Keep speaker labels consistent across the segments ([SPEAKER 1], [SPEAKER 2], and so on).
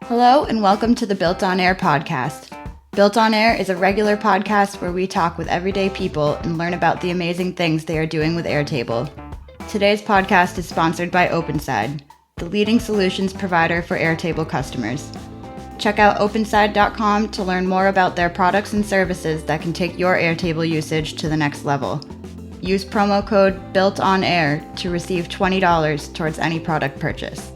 [SPEAKER 1] Hello and welcome to the BuiltOnAir podcast. BuiltOnAir is a regular podcast where we talk with everyday people and learn about the amazing things they are doing with Airtable. Today's podcast is sponsored by OpenSide, the leading solutions provider for Airtable customers. Check out openside.com to learn more about their products and services that can take your Airtable usage to the next level. Use promo code BuiltOnAir to receive $20 towards any product purchase.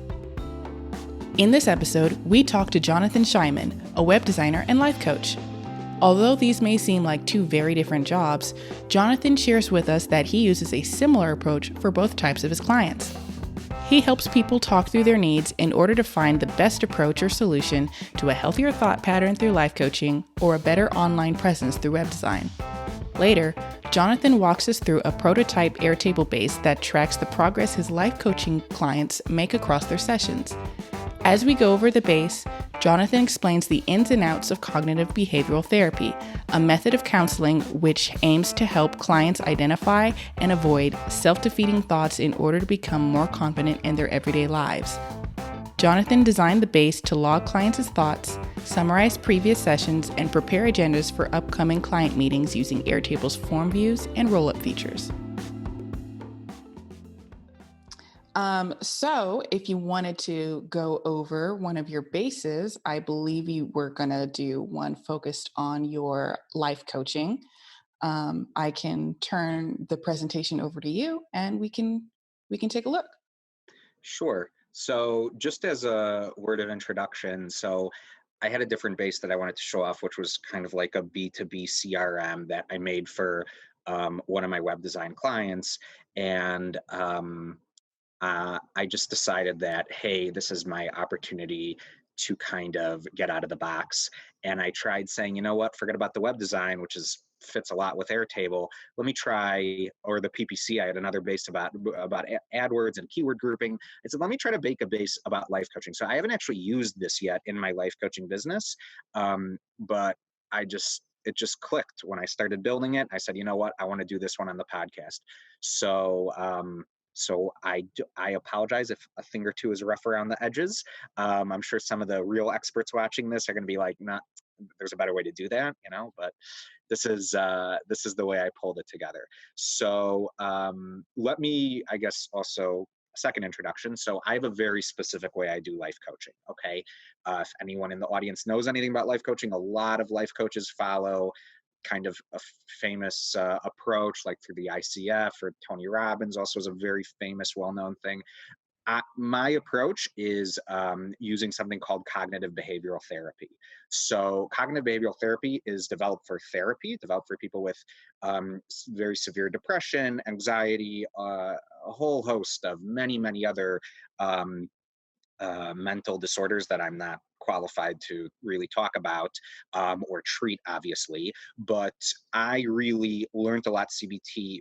[SPEAKER 2] In this episode, we talk to Jonathan Shyman, a web designer and life coach. Although these may seem like two very different jobs, Jonathan shares with us that he uses a similar approach for both types of his clients. He helps people talk through their needs in order to find the best approach or solution to a healthier thought pattern through life coaching or a better online presence through web design. Later, Jonathan walks us through a prototype Airtable base that tracks the progress his life coaching clients make across their sessions. As we go over the base, Jonathan explains the ins and outs of cognitive behavioral therapy, a method of counseling which aims to help clients identify and avoid self-defeating thoughts in order to become more confident in their everyday lives. Jonathan designed the base to log clients' thoughts, summarize previous sessions, and prepare agendas for upcoming client meetings using Airtable's form views and rollup features. So if you wanted to go over one of your bases, I believe you were going to do one focused on your life coaching. I can turn the presentation over to you and we can take a look.
[SPEAKER 3] Sure. So just as a word of introduction, so I had a different base that I wanted to show off, which was kind of like a B2B CRM that I made for one of my web design clients. And I just decided that, hey, this is my opportunity to kind of get out of the box. And I tried saying, you know what, forget about the web design, which fits a lot with Airtable. Let me try, or the PPC, I had another base about AdWords and keyword grouping. I said, let me try to bake a base about life coaching. So I haven't actually used this yet in my life coaching business, but it just clicked when I started building it. I said, you know what, I want to do this one on the podcast. So I apologize if a thing or two is rough around the edges. I'm sure some of the real experts watching this are going to be like, "Nah, there's a better way to do that," But this is the way I pulled it together. So let me, I guess, also a second introduction. So I have a very specific way I do life coaching. Okay, if anyone in the audience knows anything about life coaching, a lot of life coaches follow kind of a famous approach, like through the ICF, or Tony Robbins also is a very famous, well-known thing. My approach is using something called cognitive behavioral therapy. So cognitive behavioral therapy is developed for people with very severe depression, anxiety, a whole host of many other mental disorders that I'm not qualified to really talk about or treat, obviously. But I really learned a lot CBT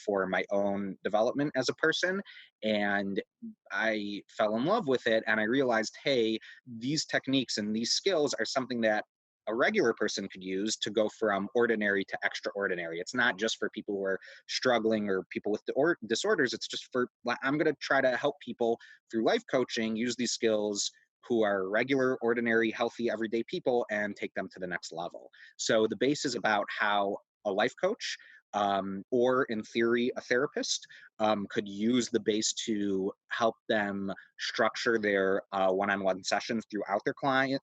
[SPEAKER 3] for my own development as a person. And I fell in love with it. And I realized, hey, these techniques and these skills are something that a regular person could use to go from ordinary to extraordinary. It's not just for people who are struggling or people with disorders. It's just I'm going to try to help people through life coaching use these skills who are regular, ordinary, healthy, everyday people and take them to the next level. So the base is about how a life coach or in theory, a therapist could use the base to help them structure their one-on-one sessions throughout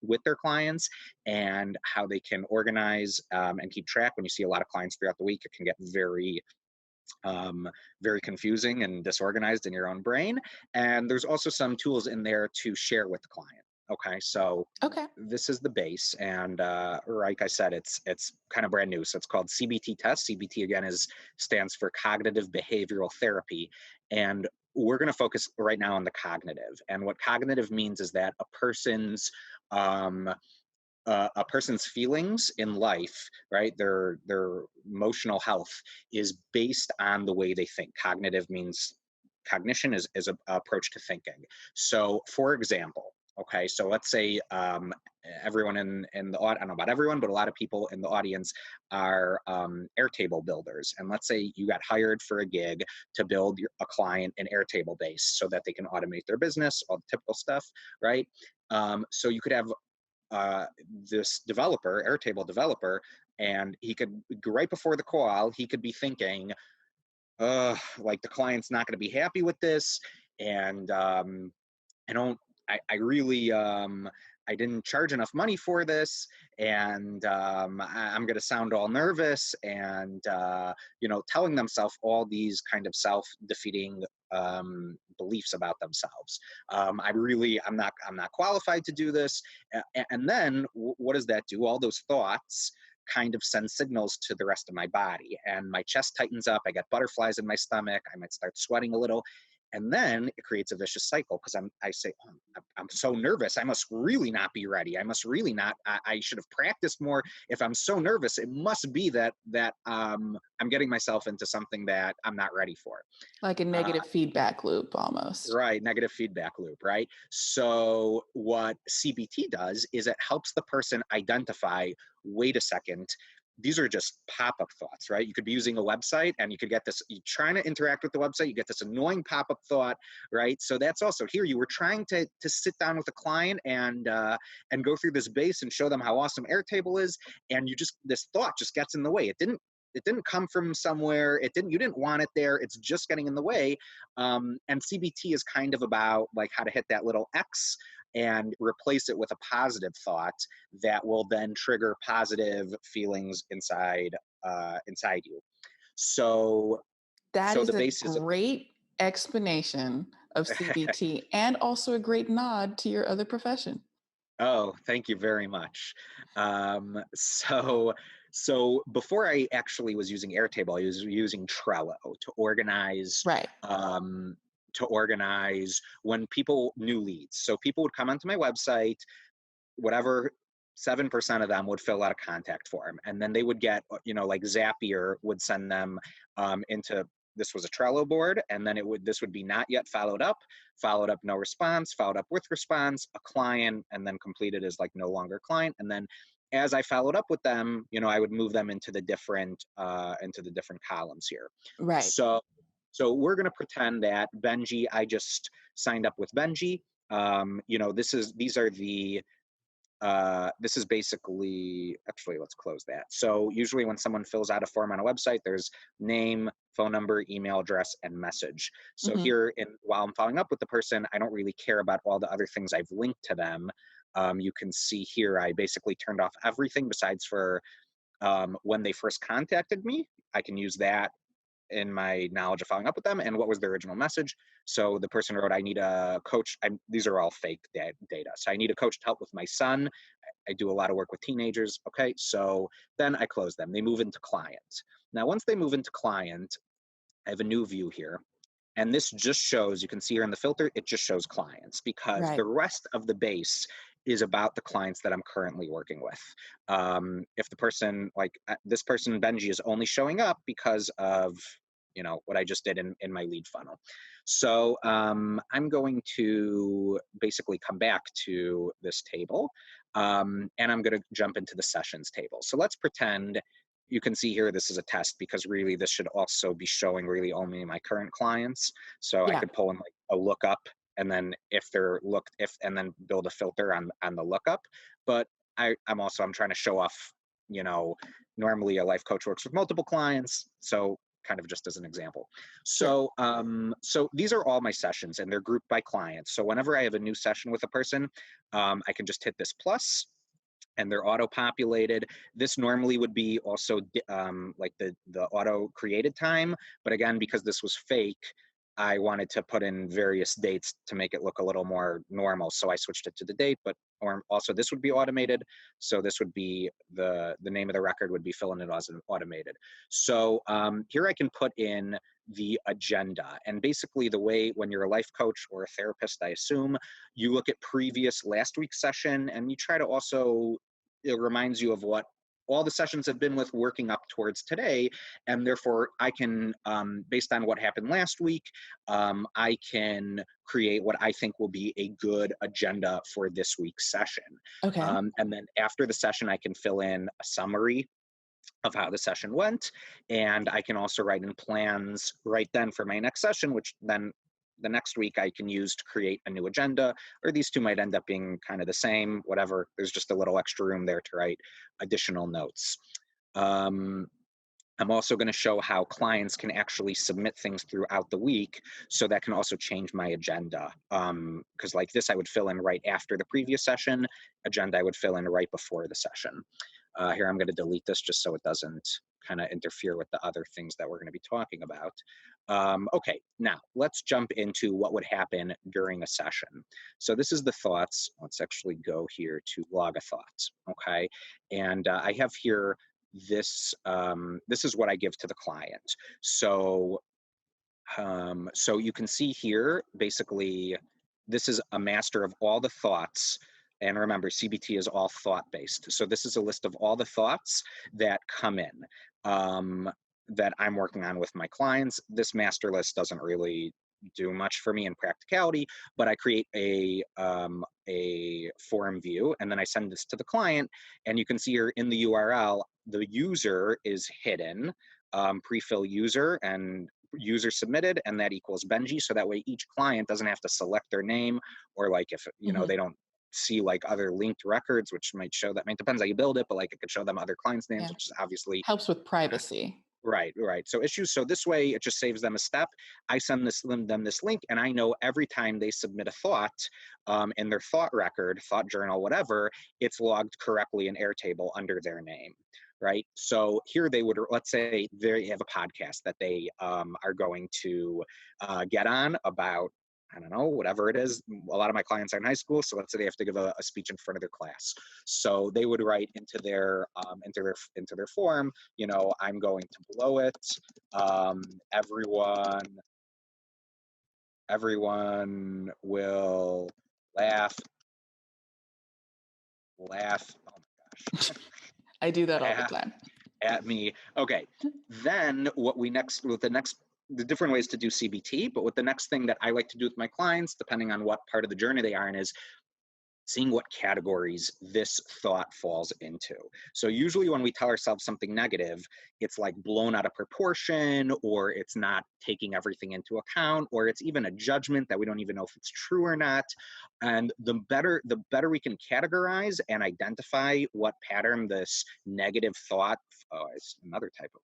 [SPEAKER 3] with their clients, and how they can organize and keep track. When you see a lot of clients throughout the week, it can get very confusing and disorganized in your own brain. And there's also some tools in there to share with the client. Okay, so this is the base, and like I said, it's kind of brand new. So it's called CBT test. CBT again stands for cognitive behavioral therapy, and we're going to focus right now on the cognitive. And what cognitive means is that a person's feelings in life, right? Their emotional health is based on the way they think. Cognitive means cognition is an approach to thinking. So, for example, Okay, so let's say everyone in the I don't know about everyone, but a lot of people in the audience are Airtable builders. And let's say you got hired for a gig to build a client an Airtable base so that they can automate their business, all the typical stuff, right? So you could have this developer, Airtable developer, and he could, right before the call, he could be thinking, like the client's not going to be happy with this, and I don't, I really, I didn't charge enough money for this, and I'm going to sound all nervous, and telling themselves all these kind of self-defeating beliefs about themselves. I'm not qualified to do this, and then what does that do? All those thoughts kind of send signals to the rest of my body, and my chest tightens up. I get butterflies in my stomach. I might start sweating a little. And then it creates a vicious cycle because I say, oh, I'm so nervous. I must really not be ready. I must really not. I should have practiced more. If I'm so nervous, it must be that I'm getting myself into something that I'm not ready for.
[SPEAKER 2] Like a negative feedback loop almost.
[SPEAKER 3] Right, negative feedback loop, right? So what CBT does is it helps the person identify, wait a second, these are just pop-up thoughts, right? You could be using a website and you could get this, you're trying to interact with the website, you get this annoying pop-up thought, right? So that's also here, you were trying to sit down with a client and go through this base and show them how awesome Airtable is, and this thought just gets in the way. It didn't come from somewhere. You didn't want it there. It's just getting in the way. And CBT is kind of about like how to hit that little X and replace it with a positive thought that will then trigger positive feelings inside you. So
[SPEAKER 2] that is
[SPEAKER 3] the
[SPEAKER 2] a
[SPEAKER 3] basis of
[SPEAKER 2] great explanation of CBT and also a great nod to your other profession.
[SPEAKER 3] Oh, thank you very much. So before I actually was using Airtable, I was using Trello to organize.
[SPEAKER 2] Right.
[SPEAKER 3] To organize when people new leads. So people would come onto my website, whatever 7% of them would fill out a contact form, and then they would get, like Zapier would send them into, this was a Trello board, and then this would be not yet followed up, no response, followed up with response, a client, and then completed as like no longer client. And then as I followed up with them, I would move them into the different columns here.
[SPEAKER 2] Right.
[SPEAKER 3] So we're going to pretend that Benji, I just signed up with Benji. This is basically, actually, let's close that. So usually when someone fills out a form on a website, there's name, phone number, email address, and message. So here, while I'm following up with the person, I don't really care about all the other things I've linked to them. You can see here, I basically turned off everything besides for when they first contacted me. I can use that in my knowledge of following up with them and what was their original message. So the person wrote, I need a coach. These are all fake data. So I need a coach to help with my son. I do a lot of work with teenagers. Okay, so then I close them. They move into client. Now, once they move into client, I have a new view here. And this just shows, you can see here in the filter, it just shows clients, because the rest of the base is about the clients that I'm currently working with. If the person, like this person, Benji, is only showing up because of what I just did in my lead funnel. So I'm going to basically come back to this table, and I'm going to jump into the sessions table. So let's pretend, you can see here, this is a test, because really this should also be showing really only my current clients. So I could pull in like a lookup, and then and then build a filter on the lookup. But I'm trying to show off, normally a life coach works with multiple clients. So kind of just as an example. So, so these are all my sessions, and they're grouped by clients. So whenever I have a new session with a person, I can just hit this plus, and they're auto-populated. This normally would be also like the auto-created time, but again, because this was fake, I wanted to put in various dates to make it look a little more normal. So I switched it to the date, or also this would be automated. So this would be the name of the record would be filling it as an automated. So here I can put in the agenda. And basically the way, when you're a life coach or a therapist, I assume, you look at last week's session, and you try to also, it reminds you of what all the sessions have been with working up towards today, and therefore I can, based on what happened last week, I can create what I think will be a good agenda for this week's session.
[SPEAKER 2] Okay.
[SPEAKER 3] And then after the session, I can fill in a summary of how the session went, and I can also write in plans right then for my next session, which then the next week I can use to create a new agenda, or these two might end up being kind of the same, whatever. There's just a little extra room there to write additional notes. I'm also going to show how clients can actually submit things throughout the week, so that can also change my agenda. Because like this, I would fill in right after the previous session. Agenda, I would fill in right before the session. Here, I'm going to delete this just so it doesn't kind of interfere with the other things that we're going to be talking about. Okay, now let's jump into what would happen during a session. So this is the thoughts. Let's actually go here to log a thought, okay? And I have here this, this is what I give to the client. So, so you can see here, basically, this is a master of all the thoughts. And remember, CBT is all thought-based. So this is a list of all the thoughts that come in that I'm working on with my clients. This master list doesn't really do much for me in practicality, but I create a form view, and then I send this to the client, and you can see here in the URL, the user is hidden, pre-fill user, and user submitted, and that equals Benji. So that way each client doesn't have to select their name, or like if, you know, they don't see like other linked records, which might show that, I mean, it depends how you build it, but like it could show them other clients' names, which is obviously
[SPEAKER 2] helps with privacy.
[SPEAKER 3] Right. So issues. So this way, it just saves them a step. I send them this link, and I know every time they submit a thought in their thought record, thought journal, whatever, it's logged correctly in Airtable under their name. Right. So here they would, let's say they have a podcast that they are going to get on about, I don't know, whatever it is. A lot of my clients are in high school, so let's say they have to give a speech in front of their class. So they would write into their form, you know, I'm going to blow it. Everyone will laugh. Oh my gosh.
[SPEAKER 2] I do that all the time.
[SPEAKER 3] At me. Okay. Then the different ways to do CBT, but with the next thing that I like to do with my clients, depending on what part of the journey they are in, is seeing what categories this thought falls into. So usually when we tell ourselves something negative, it's like blown out of proportion, or it's not taking everything into account, or it's even a judgment that we don't even know if it's true or not. And the better we can categorize and identify what pattern this negative thought, it's another type of,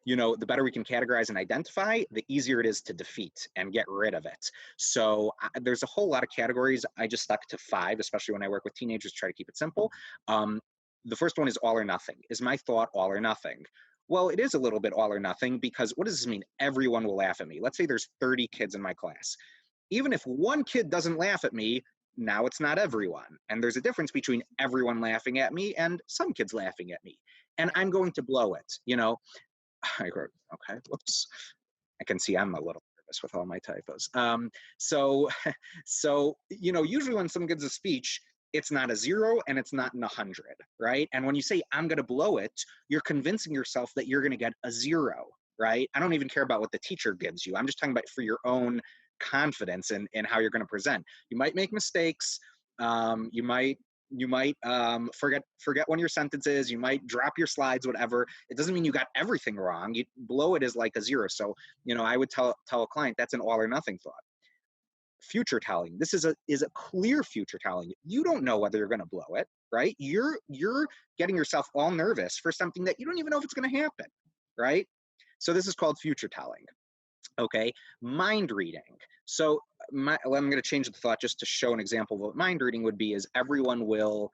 [SPEAKER 3] you know, the better we can categorize and identify, the easier it is to defeat and get rid of it. So there's a whole lot of categories. I just stuck to 5, especially when I work with teenagers, try to keep it simple. The first one is all or nothing. Is my thought all or nothing? Well, it is a little bit all or nothing, because what does this mean? Everyone will laugh at me. Let's say there's 30 kids in my class. Even if one kid doesn't laugh at me, now it's not everyone. And there's a difference between everyone laughing at me and some kids laughing at me. And I'm going to blow it, you know. I wrote, okay, whoops. I can see I'm a little nervous with all my typos. So, you know, usually when someone gives a speech, it's not a 0 and it's not in 100, right? And when you say, I'm gonna blow it, you're convincing yourself that you're gonna get a 0, right? I don't even care about what the teacher gives you. I'm just talking about for your own confidence in how you're gonna present. You might make mistakes. You might forget one of your sentences. You might drop your slides, whatever. It doesn't mean you got everything wrong. You blow it as like a 0. So, you know, I would tell a client that's an all or nothing thought. Future telling. This is a clear future telling. You don't know whether you're going to blow it, right? You're getting yourself all nervous for something that you don't even know if it's going to happen, right? So this is called future telling. Okay, mind reading. So I'm going to change the thought just to show an example of what mind reading would be. Is everyone will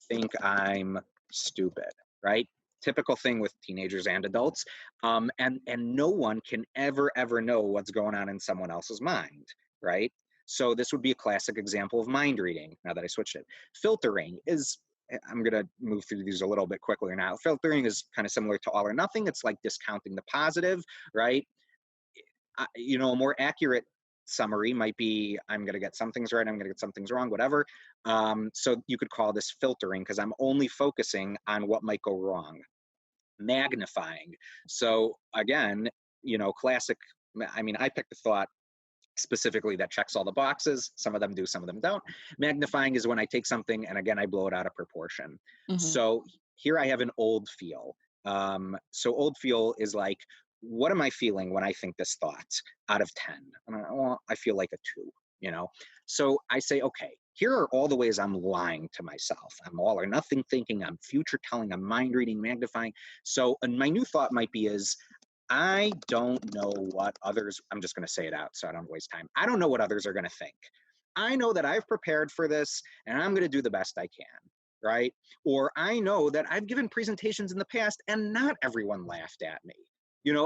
[SPEAKER 3] think I'm stupid, right? Typical thing with teenagers and adults. And no one can ever know what's going on in someone else's mind, right? So this would be a classic example of mind reading, now that I switched it. Filtering is, I'm going to move through these a little bit quicker now. Filtering is kind of similar to all or nothing. It's like discounting the positive, right? You know, a more accurate summary might be, I'm going to get some things right, I'm going to get some things wrong, whatever. So you could call this filtering, because I'm only focusing on what might go wrong. Magnifying. So again, classic. I mean, I picked a thought specifically that checks all the boxes. Some of them do, some of them don't. Magnifying is when I take something and again, I blow it out of proportion. So here I have an old feel. So old feel is like, what am I feeling when I think this thought out of 10? Well, I feel like a 2, So I say, okay, here are all the ways I'm lying to myself. I'm all or nothing thinking, I'm future telling, I'm mind reading, magnifying. So and my new thought might be is, I don't know what others, I'm just going to say it out so I don't waste time. I don't know what others are going to think. I know that I've prepared for this and I'm going to do the best I can, right? Or I know that I've given presentations in the past and not everyone laughed at me.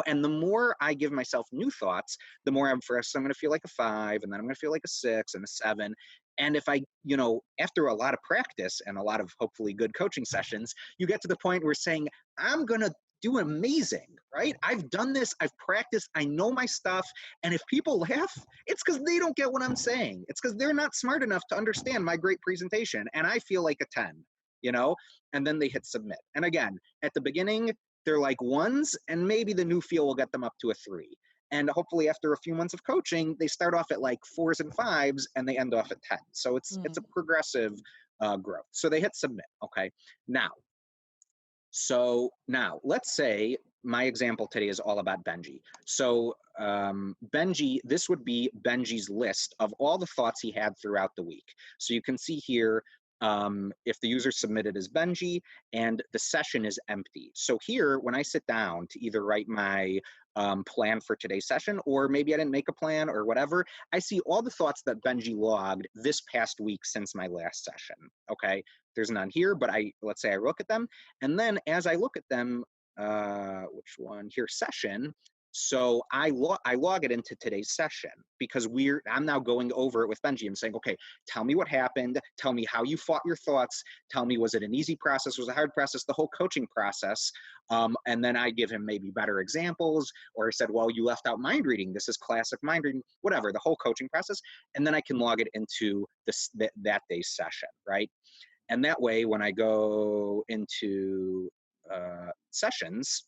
[SPEAKER 3] And the more I give myself new thoughts, the more I'm going to feel like a 5, and then I'm going to feel like a 6 and a 7. And if I, after a lot of practice and a lot of hopefully good coaching sessions, you get to the point where saying, I'm going to do amazing, right? I've done this, I've practiced, I know my stuff. And if people laugh, it's because they don't get what I'm saying. It's because they're not smart enough to understand my great presentation. And I feel like a 10, and then they hit submit. And again, at the beginning, they're like 1s, and maybe the new feel will get them up to a 3. And hopefully after a few months of coaching, they start off at like 4s and 5s and they end off at 10. So it's a progressive growth. So they hit submit. Okay. So now let's say my example today is all about Benji. So Benji, this would be Benji's list of all the thoughts he had throughout the week. So you can see here, if the user submitted as Benji and the session is empty. So here, when I sit down to either write my plan for today's session, or maybe I didn't make a plan or whatever, I see all the thoughts that Benji logged this past week since my last session. Okay, there's none here, but let's say I look at them, and then as I look at them, which one here, session. So I log it into today's session because I'm now going over it with Benji. I'm saying, okay, tell me what happened. Tell me how you fought your thoughts. Tell me, was it an easy process? Was it a hard process? The whole coaching process. And then I give him maybe better examples, or I said, well, you left out mind reading. This is classic mind reading, whatever, the whole coaching process. And then I can log it into that day's session, right? And that way, when I go into sessions,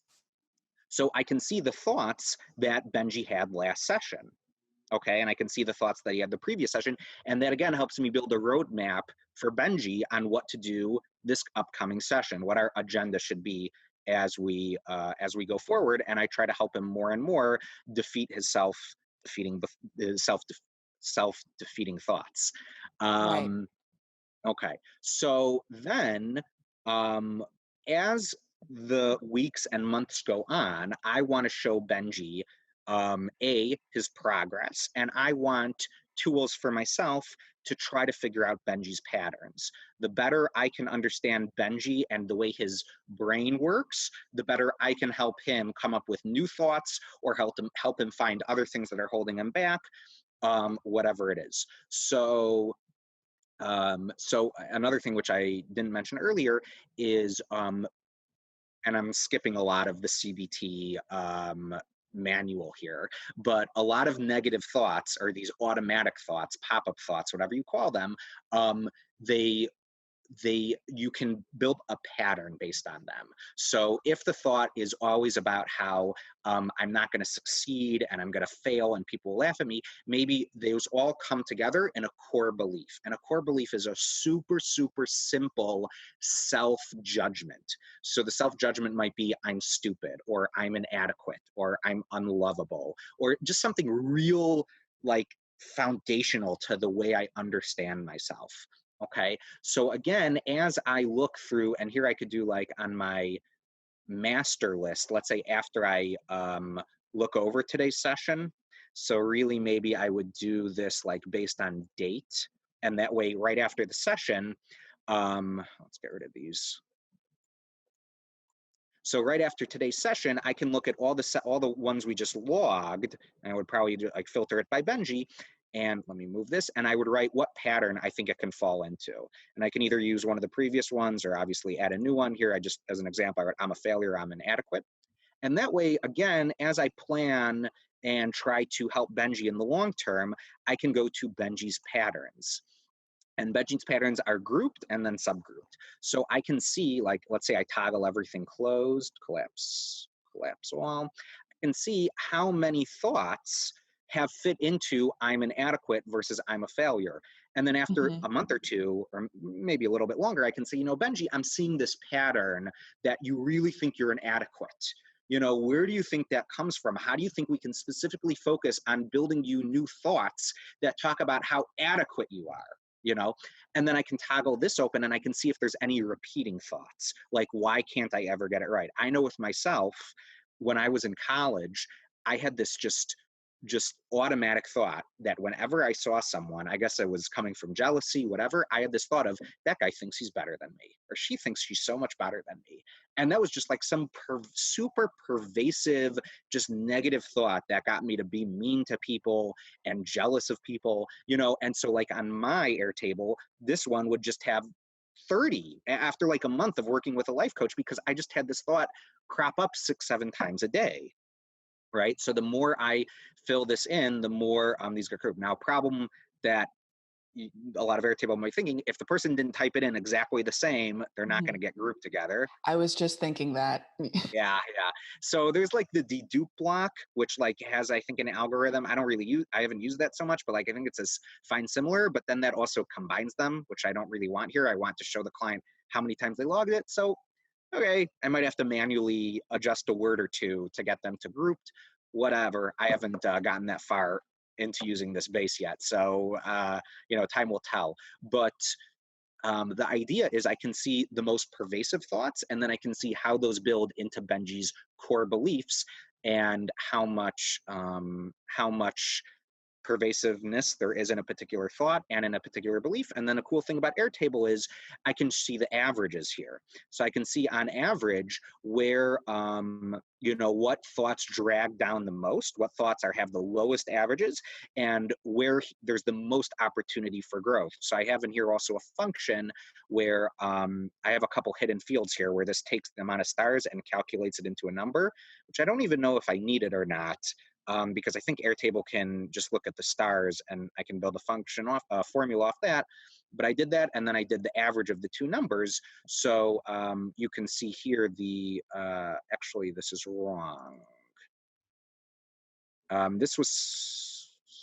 [SPEAKER 3] so I can see the thoughts that Benji had last session, okay? And I can see the thoughts that he had the previous session. And that, again, helps me build a roadmap for Benji on what to do this upcoming session, what our agenda should be as we go forward. And I try to help him more and more defeat his self-defeating thoughts.
[SPEAKER 2] Right.
[SPEAKER 3] Okay, so then as the weeks and months go on, I want to show Benji his progress, and I want tools for myself to try to figure out Benji's patterns. The better I can understand Benji and the way his brain works, the better I can help him come up with new thoughts, or help him find other things that are holding him back, whatever it is. So another thing which I didn't mention earlier is, and I'm skipping a lot of the CBT manual here, but a lot of negative thoughts, or these automatic thoughts, pop-up thoughts, whatever you call them, you can build a pattern based on them. So if the thought is always about how I'm not going to succeed and I'm going to fail and people will laugh at me, maybe those all come together in a core belief. And a core belief is a super, super simple self-judgment. So the self-judgment might be, I'm stupid, or I'm inadequate, or I'm unlovable, or just something real, like foundational to the way I understand myself. Okay, so again, as I look through, and here I could do like on my master list, let's say after I look over today's session. So really maybe I would do this like based on date, and that way right after the session, let's get rid of these. So right after today's session, I can look at all the ones we just logged, and I would probably do, like, filter it by Benji. And let me move this, and I would write what pattern I think it can fall into. And I can either use one of the previous ones or obviously add a new one here. I just, as an example, I write, I'm a failure, I'm inadequate. And that way, again, as I plan and try to help Benji in the long term, I can go to Benji's patterns. And Benji's patterns are grouped and then subgrouped. So I can see, like, let's say I toggle everything closed, collapse all. I can see how many thoughts have fit into I'm inadequate versus I'm a failure. And then after a month or two, or maybe a little bit longer, I can say, Benji, I'm seeing this pattern that you really think you're inadequate. Where do you think that comes from? How do you think we can specifically focus on building you new thoughts that talk about how adequate you are? And then I can toggle this open and I can see if there's any repeating thoughts, like, why can't I ever get it right? I know with myself, when I was in college, I had this just automatic thought that whenever I saw someone, I guess I was coming from jealousy, whatever, I had this thought of, that guy thinks he's better than me, or she thinks she's so much better than me. And that was just like some super pervasive, just negative thought that got me to be mean to people and jealous of people, and so like on my Airtable, this one would just have 30 after like a month of working with a life coach, because I just had this thought crop up 6-7 times a day. Right. So the more I fill this in, the more these get grouped. Now, problem that a lot of Airtable might be thinking, if the person didn't type it in exactly the same, they're not going to get grouped together.
[SPEAKER 2] I was just thinking that.
[SPEAKER 3] Yeah. So there's like the dedupe block, which like has, I think, an algorithm. I haven't used that so much, but like I think it's as find similar, but then that also combines them, which I don't really want here. I want to show the client how many times they logged it. So okay, I might have to manually adjust a word or two to get them to grouped, whatever. I haven't gotten that far into using this base yet. So, time will tell. But the idea is I can see the most pervasive thoughts, and then I can see how those build into Benji's core beliefs and how much pervasiveness there is in a particular thought and in a particular belief. And then a cool thing about Airtable is I can see the averages here. So I can see on average where, what thoughts drag down the most, what thoughts have the lowest averages, and where there's the most opportunity for growth. So I have in here also a function where I have a couple hidden fields here where this takes the amount of stars and calculates it into a number, which I don't even know if I need it or not. Because I think Airtable can just look at the stars and I can build a formula off that. But I did that, and then I did the average of the two numbers. So you can see here actually, this is wrong.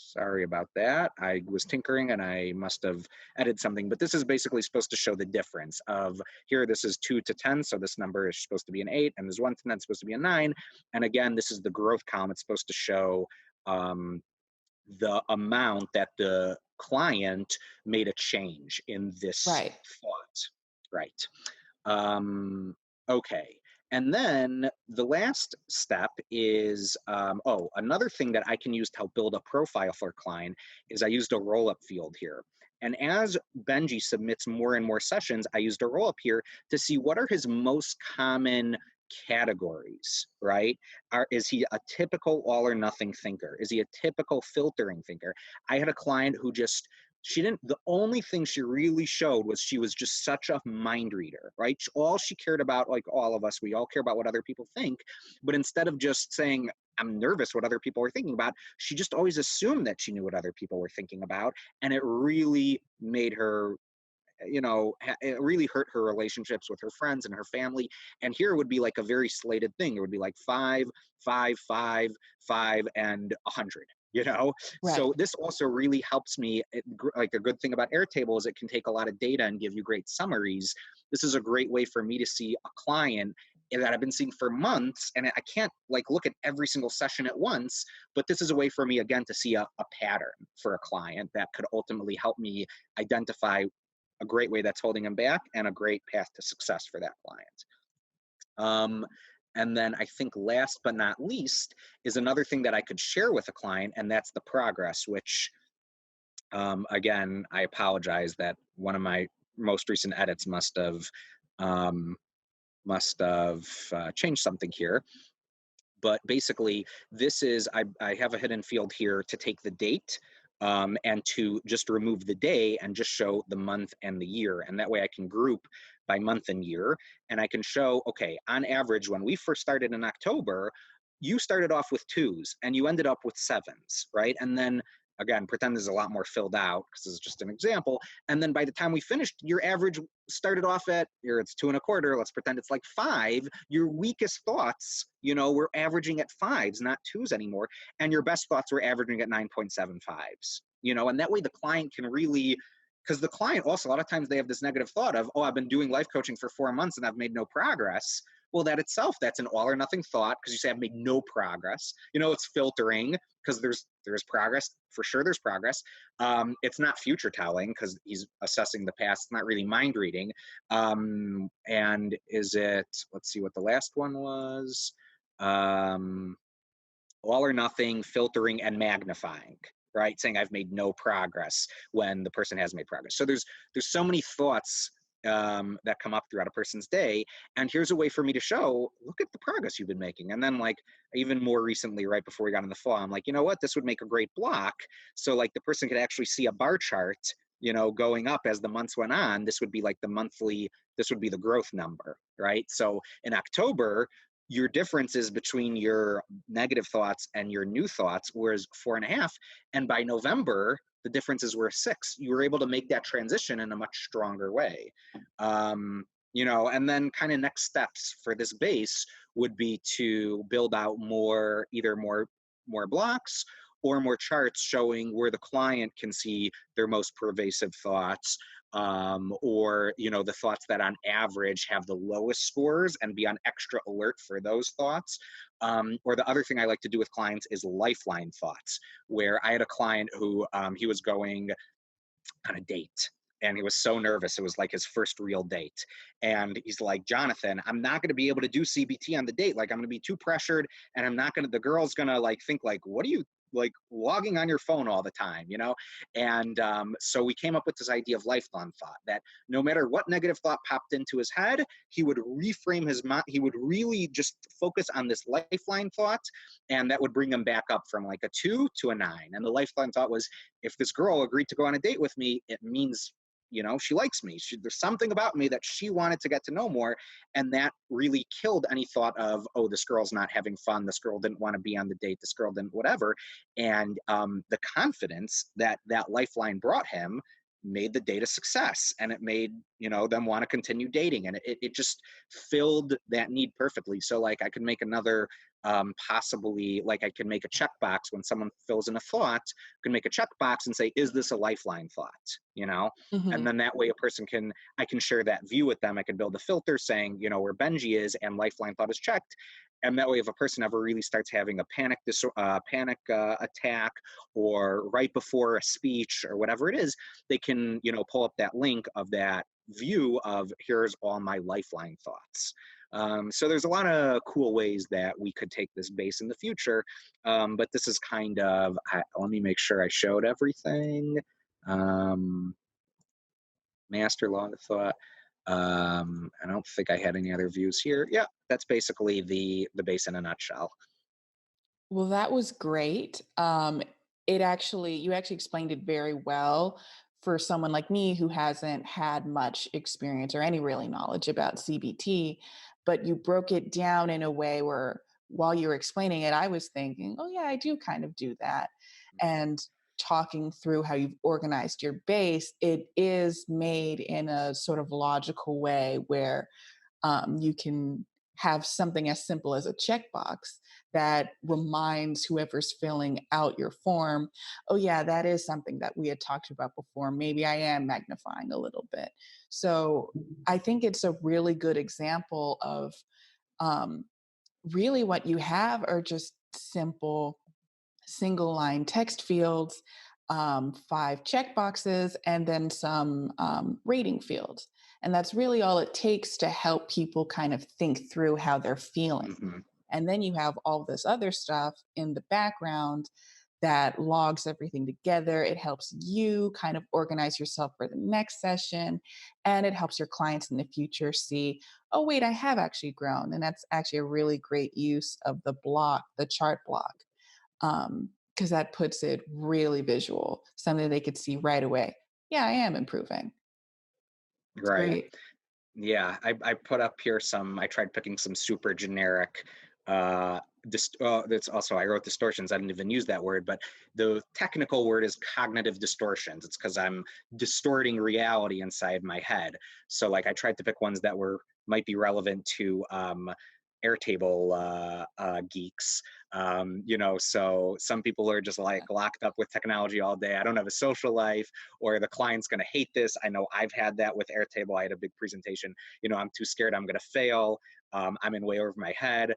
[SPEAKER 3] Sorry about that. I was tinkering and I must have edited something, but this is basically supposed to show the difference of here. This is 2 to 10. So this number is supposed to be an 8, and there's 1 to 10, it's supposed to be a 9. And again, this is the growth column. It's supposed to show the amount that the client made a change in this thought. Right. Okay. And then the last step is, another thing that I can use to help build a profile for a client is I used a rollup field here. And as Benji submits more and more sessions, I used a rollup here to see what are his most common categories, right? Is he a typical all or nothing thinker? Is he a typical filtering thinker? I had a client who the only thing she really showed was she was just such a mind reader, right? All she cared about, like all of us, we all care about what other people think. But instead of just saying, I'm nervous what other people are thinking about, she just always assumed that she knew what other people were thinking about. And it really made her, it really hurt her relationships with her friends and her family. And here would be like a very slated thing. It would be like 5, 5, 5, 5, and 100. Right. So this also really helps me. Like a good thing about Airtable is it can take a lot of data and give you great summaries. This is a great way for me to see a client that I've been seeing for months, and I can't like look at every single session at once, but this is a way for me, again, to see a pattern for a client that could ultimately help me identify a great way that's holding them back and a great path to success for that client. And then I think last but not least is another thing that I could share with a client, and that's the progress, which, again, I apologize that one of my most recent edits must have changed something here. But basically, this is, I have a hidden field here to take the date and to just remove the day and just show the month and the year. And that way I can group by month and year. And I can show, okay, on average, when we first started in October, you started off with 2s and you ended up with 7s, right? And then again, pretend there's a lot more filled out because this is just an example. And then by the time we finished, your average started off at, here it's 2.25. Let's pretend it's like 5. Your weakest thoughts, were averaging at 5s, not 2s anymore. And your best thoughts were averaging at 9.75s, and that way the client can really, because the client also, a lot of times they have this negative thought of, oh, I've been doing life coaching for 4 months and I've made no progress. Well, that itself, that's an all or nothing thought, because you say I've made no progress. It's filtering, because there's progress. For sure there's progress. It's not future telling, because he's assessing the past. It's not really mind reading. And is it, let's see what the last one was. All or nothing, filtering, and magnifying, right? Saying I've made no progress when the person has made progress. So there's so many thoughts that come up throughout a person's day. And here's a way for me to show, look at the progress you've been making. And then like even more recently, right before we got on the phone, I'm like, you know what, this would make a great block. So like the person could actually see a bar chart, going up as the months went on. This would be like this would be the growth number, right? So in October, your differences between your negative thoughts and your new thoughts was 4.5. And by November, the differences were 6. You were able to make that transition in a much stronger way. And then kind of next steps for this base would be to build out either more blocks or more charts showing where the client can see their most pervasive thoughts, or the thoughts that on average have the lowest scores, and be on extra alert for those thoughts. Or the other thing I like to do with clients is lifeline thoughts, where I had a client who he was going on a date. And he was so nervous. It was like his first real date. And he's like, Jonathan, I'm not going to be able to do CBT on the date. Like, I'm going to be too pressured. And the girl's going to like think like, what are you like logging on your phone all the time, And so we came up with this idea of lifeline thought, that no matter what negative thought popped into his head, he would reframe his mind. He would really just focus on this lifeline thought. And that would bring him back up from like a 2 to a 9. And the lifeline thought was, if this girl agreed to go on a date with me, it means she likes me. There's something about me that she wanted to get to know more. And that really killed any thought of, oh, this girl's not having fun. This girl didn't want to be on the date. This girl didn't whatever. And the confidence that lifeline brought him made the date a success. And it made, them want to continue dating. And it just filled that need perfectly. So like I could make another possibly, like I can make a checkbox when someone fills in a thought, I can make a checkbox and say, is this a lifeline thought? And then that way I can share that view with them. I could build a filter saying, where Benji is and lifeline thought is checked. And that way, if a person ever really starts having a panic attack, or right before a speech or whatever it is, they can, pull up that link of that view of, here's all my lifeline thoughts. So there's a lot of cool ways that we could take this base in the future. But this is kind of, let me make sure I showed everything. Master log of thought. I don't think I had any other views here. Yeah, that's basically the base in a nutshell.
[SPEAKER 2] Well, that was great. You actually explained it very well for someone like me who hasn't had much experience or any really knowledge about CBT, but you broke it down in a way where while you were explaining it, I was thinking, oh yeah, I do kind of do that. And talking through how you've organized your base, it is made in a sort of logical way where you can have something as simple as a checkbox that reminds whoever's filling out your form, oh yeah, that is something that we had talked about before. Maybe I am magnifying a little bit. So I think it's a really good example of really what you have are just simple single line text fields, 5 checkboxes, and then some rating fields. And that's really all it takes to help people kind of think through how they're feeling.
[SPEAKER 3] Mm-hmm.
[SPEAKER 2] And then you have all this other stuff in the background that logs everything together. It helps you kind of organize yourself for the next session. And it helps your clients in the future see, oh, wait, I have actually grown. And that's actually a really great use of the chart block. Because that puts it really visual, something they could see right away. Yeah, I am improving. It's
[SPEAKER 3] Right.
[SPEAKER 2] great.
[SPEAKER 3] Yeah, I put up here I tried picking some super generic, that's also, I wrote distortions. I didn't even use that word, but the technical word is cognitive distortions. It's because I'm distorting reality inside my head. So like I tried to pick ones that might be relevant to Airtable geeks. So some people are just like locked up with technology all day. I don't have a social life, or the client's going to hate this. I know I've had that with Airtable. I had a big presentation. I'm too scared I'm going to fail. I'm in way over my head.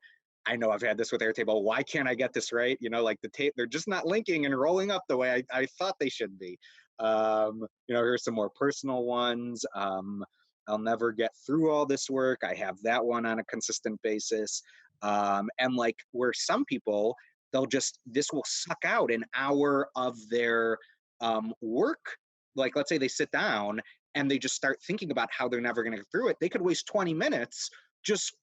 [SPEAKER 3] I know I've had this with Airtable. Why can't I get this right? Like they're just not linking and rolling up the way I thought they should be. Here's some more personal ones. I'll never get through all this work. I have that one on a consistent basis. And like where some people, this will suck out an hour of their work. Like, let's say they sit down and they just start thinking about how they're never going to get through it. They could waste 20 minutes just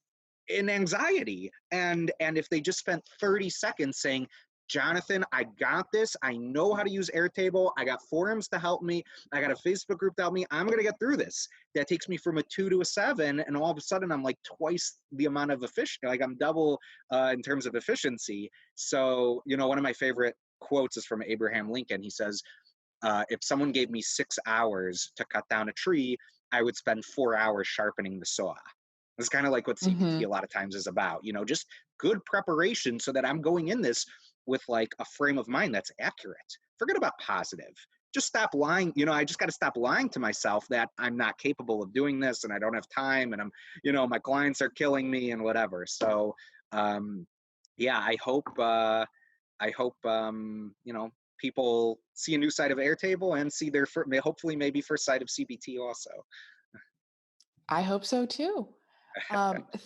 [SPEAKER 3] in anxiety. And if they just spent 30 seconds saying, Jonathan, I got this. I know how to use Airtable. I got forums to help me. I got a Facebook group to help me. I'm going to get through this. That takes me from a 2 to a 7. And all of a sudden, I'm like twice the amount of efficient. Like I'm double in terms of efficiency. So, one of my favorite quotes is from Abraham Lincoln. He says, if someone gave me 6 hours to cut down a tree, I would spend 4 hours sharpening the saw. It's kind of like what CBT a lot of times is about, just good preparation so that I'm going in this with like a frame of mind that's accurate. Forget about positive. Just stop lying. I just got to stop lying to myself that I'm not capable of doing this and I don't have time and my clients are killing me and whatever. So, I hope, people see a new side of Airtable and see hopefully maybe first side of CBT also.
[SPEAKER 2] I hope so too.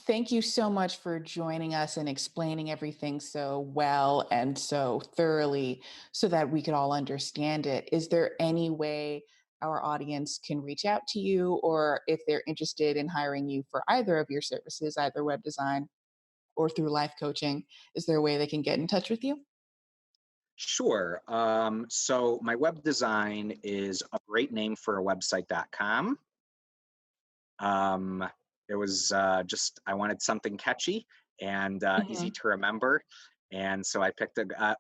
[SPEAKER 2] Thank you so much for joining us and explaining everything so well and so thoroughly so that we could all understand it. Is there any way our audience can reach out to you, or if they're interested in hiring you for either of your services, either web design or through life coaching, is there a way they can get in touch with you?
[SPEAKER 3] Sure. So my web design is a great name for a website.com. It was I wanted something catchy and easy to remember. And so I picked I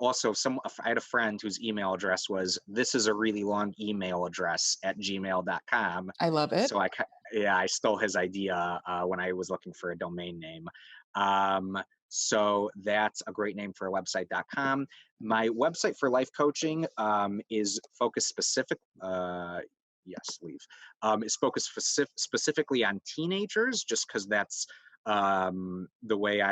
[SPEAKER 3] had a friend whose email address was, this is a really long email address @gmail.com.
[SPEAKER 2] I love it.
[SPEAKER 3] So I stole his idea when I was looking for a domain name. So that's a great name for a website.com. My website for life coaching is focused is focused specifically on teenagers, just because that's the way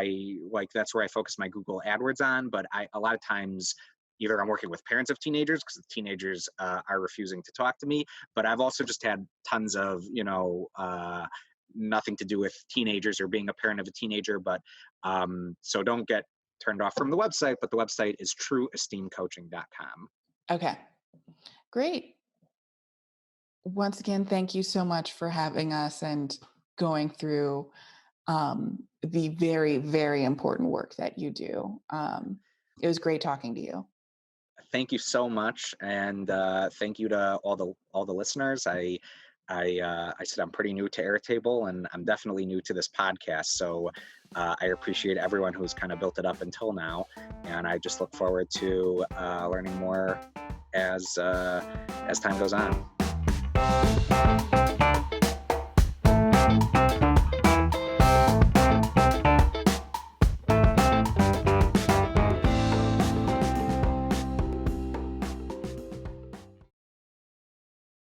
[SPEAKER 3] that's where I focus my Google AdWords on. But a lot of times, either I'm working with parents of teenagers because the teenagers are refusing to talk to me, but I've also just had tons of, nothing to do with teenagers or being a parent of a teenager. But so don't get turned off from the website, but the website is trueesteemcoaching.com.
[SPEAKER 2] Okay, great. Once again, thank you so much for having us and going through the very, very important work that you do. It was great talking to you.
[SPEAKER 3] Thank you so much, and thank you to all the listeners. I said I'm pretty new to Airtable, and I'm definitely new to this podcast. So I appreciate everyone who's kind of built it up until now, and I just look forward to learning more as time goes on.